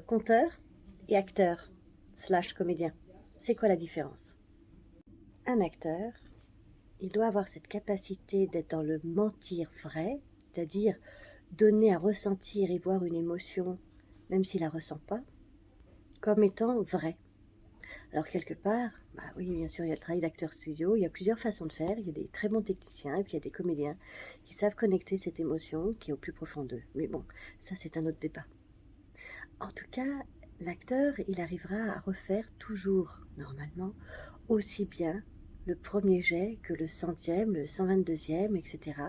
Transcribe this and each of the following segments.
Conteur et acteur / comédien. C'est quoi la différence? Un acteur, il doit avoir cette capacité d'être dans le mentir vrai, c'est-à-dire donner à ressentir et voir une émotion, même s'il la ressent pas, comme étant vrai. Alors quelque part, bah oui, bien sûr, il y a le travail d'acteur studio, il y a plusieurs façons de faire, il y a des très bons techniciens et puis il y a des comédiens qui savent connecter cette émotion qui est au plus profond d'eux. Mais bon, ça c'est un autre débat. En tout cas, l'acteur, il arrivera à refaire toujours, normalement, aussi bien le premier jet que le 100e, le 122e, etc.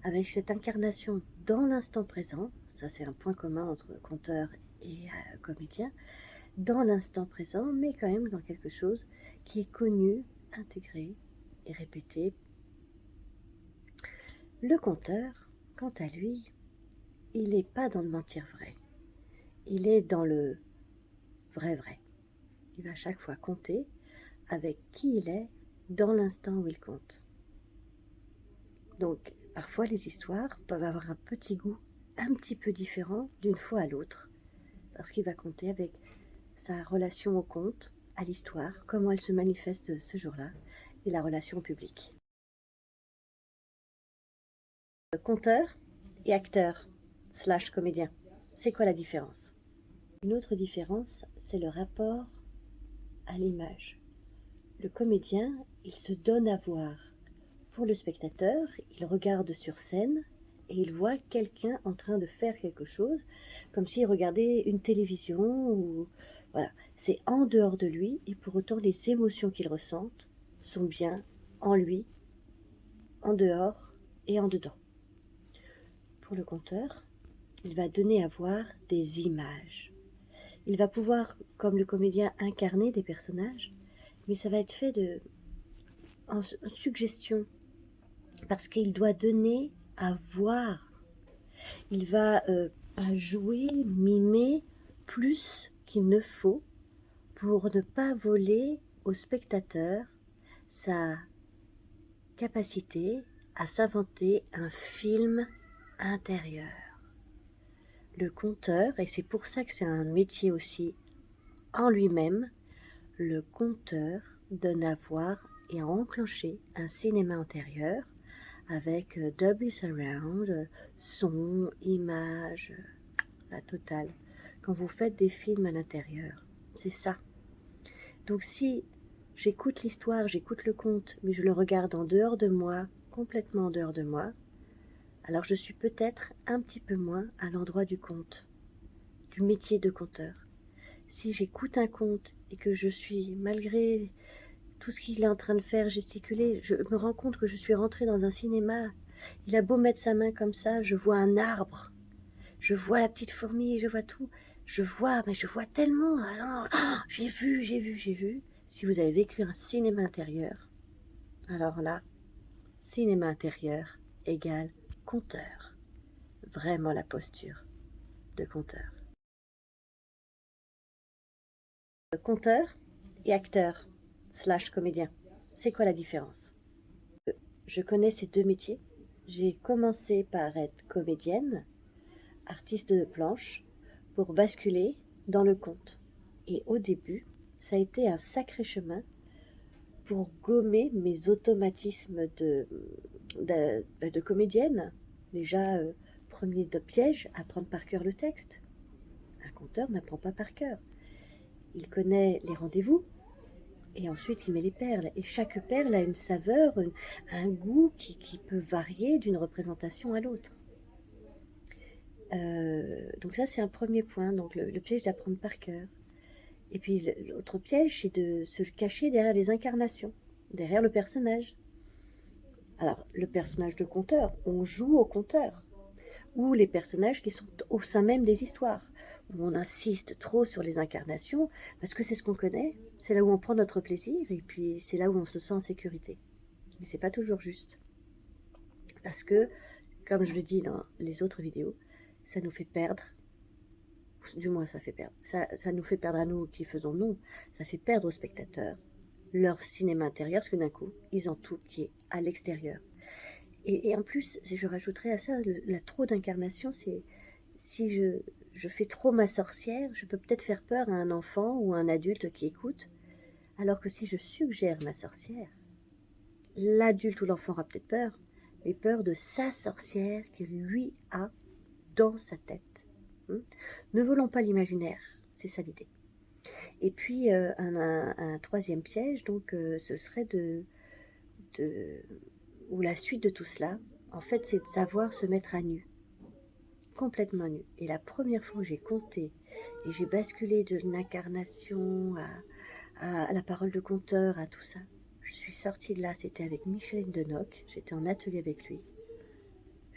Avec cette incarnation dans l'instant présent, ça c'est un point commun entre conteur et comédien, dans l'instant présent, mais quand même dans quelque chose qui est connu, intégré et répété. Le conteur, quant à lui, il n'est pas dans le mentir vrai, il est dans le vrai. Il va à chaque fois compter avec qui il est dans l'instant où il compte. Donc, parfois, les histoires peuvent avoir un petit goût un petit peu différent d'une fois à l'autre, parce qu'il va compter avec sa relation au conte, à l'histoire, comment elle se manifeste ce jour-là, et la relation au public. Conteur et acteur / comédien. C'est quoi la différence? Une autre différence, c'est le rapport à l'image. Le comédien, il se donne à voir. Pour le spectateur, il regarde sur scène et il voit quelqu'un en train de faire quelque chose, comme s'il regardait une télévision ou voilà. C'est en dehors de lui et pour autant les émotions qu'il ressent sont bien en lui, en dehors et en dedans. Pour le conteur, il va donner à voir des images. Il va pouvoir, comme le comédien, incarner des personnages, mais ça va être fait en suggestion, parce qu'il doit donner à voir. Il va pas jouer, mimer plus qu'il ne faut pour ne pas voler au spectateur sa capacité à s'inventer un film intérieur. Le conteur, et c'est pour ça que c'est un métier aussi en lui-même, le conteur donne à voir et à enclencher un cinéma intérieur avec Dolby Surround, son, image, la totale. Quand vous faites des films à l'intérieur, c'est ça. Donc si j'écoute l'histoire, j'écoute le conte, mais je le regarde en dehors de moi, complètement en dehors de moi, alors je suis peut-être un petit peu moins à l'endroit du conte, du métier de conteur. Si j'écoute un conte et que je suis, malgré tout ce qu'il est en train de faire, gesticuler, je me rends compte que je suis rentrée dans un cinéma. Il a beau mettre sa main comme ça, je vois un arbre, je vois la petite fourmi, je vois tout. Mais je vois tellement. Alors, j'ai vu. Si vous avez vécu un cinéma intérieur, alors là, cinéma intérieur égale conteur. Vraiment la posture de conteur. Conteur et acteur / comédien. C'est quoi la différence? Je connais ces deux métiers. J'ai commencé par être comédienne, artiste de planche, pour basculer dans le conte. Et au début, ça a été un sacré chemin pour gommer mes automatismes de comédienne. Déjà, premier de piège, apprendre par cœur le texte. Un conteur n'apprend pas par cœur. Il connaît les rendez-vous et ensuite il met les perles. Et chaque perle a une saveur, un goût qui peut varier d'une représentation à l'autre. Donc ça, c'est un premier point, donc le piège d'apprendre par cœur. Et puis l'autre piège, c'est de se cacher derrière les incarnations, derrière le personnage. Alors, le personnage de conteur, on joue au conteur. Ou les personnages qui sont au sein même des histoires, où on insiste trop sur les incarnations, parce que c'est ce qu'on connaît, c'est là où on prend notre plaisir, et puis c'est là où on se sent en sécurité. Mais c'est pas toujours juste. Parce que, comme je le dis dans les autres vidéos, ça nous fait perdre, du moins ça fait perdre, ça nous fait perdre à nous qui faisons non, ça fait perdre aux spectateurs leur cinéma intérieur, parce que d'un coup, ils ont tout qui est à l'extérieur. Et en plus, si je rajouterais à ça, la trop d'incarnation, c'est si je fais trop ma sorcière, je peux peut-être faire peur à un enfant ou à un adulte qui écoute, alors que si je suggère ma sorcière, l'adulte ou l'enfant aura peut-être peur, mais peur de sa sorcière qu'il lui a dans sa tête. Ne volons pas l'imaginaire, c'est ça l'idée. Et puis un troisième piège, donc ce serait de ou la suite de tout cela, en fait, c'est de savoir se mettre à nu, complètement nu. Et la première fois où j'ai compté et j'ai basculé de l'incarnation à la parole de conteur, à tout ça, je suis sortie de là, c'était avec Micheline Denoc, j'étais en atelier avec lui.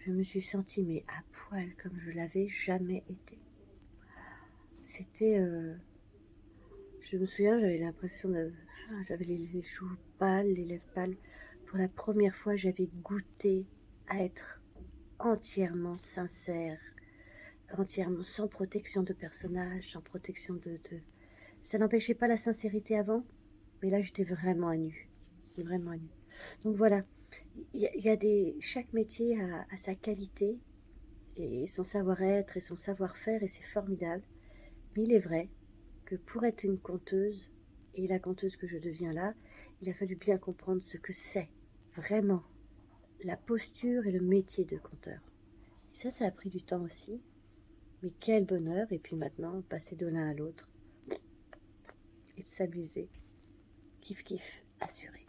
Je me suis sentie mais à poil comme je l'avais jamais été. C'était, je me souviens, j'avais l'impression j'avais les joues pâles, les lèvres pâles. Pour la première fois, j'avais goûté à être entièrement sincère, entièrement sans protection de personnage, sans protection de ça n'empêchait pas la sincérité avant, mais là, j'étais vraiment à nu, vraiment à nu. Donc voilà, il y a des chaque métier a sa qualité et son savoir-être et son savoir-faire et c'est formidable. Mais il est vrai que pour être une conteuse, et la conteuse que je deviens là, il a fallu bien comprendre ce que c'est vraiment la posture et le métier de conteur. Et ça a pris du temps aussi. Mais quel bonheur! Et puis maintenant, passer de l'un à l'autre et de s'amuser. Kiff kiff, assuré.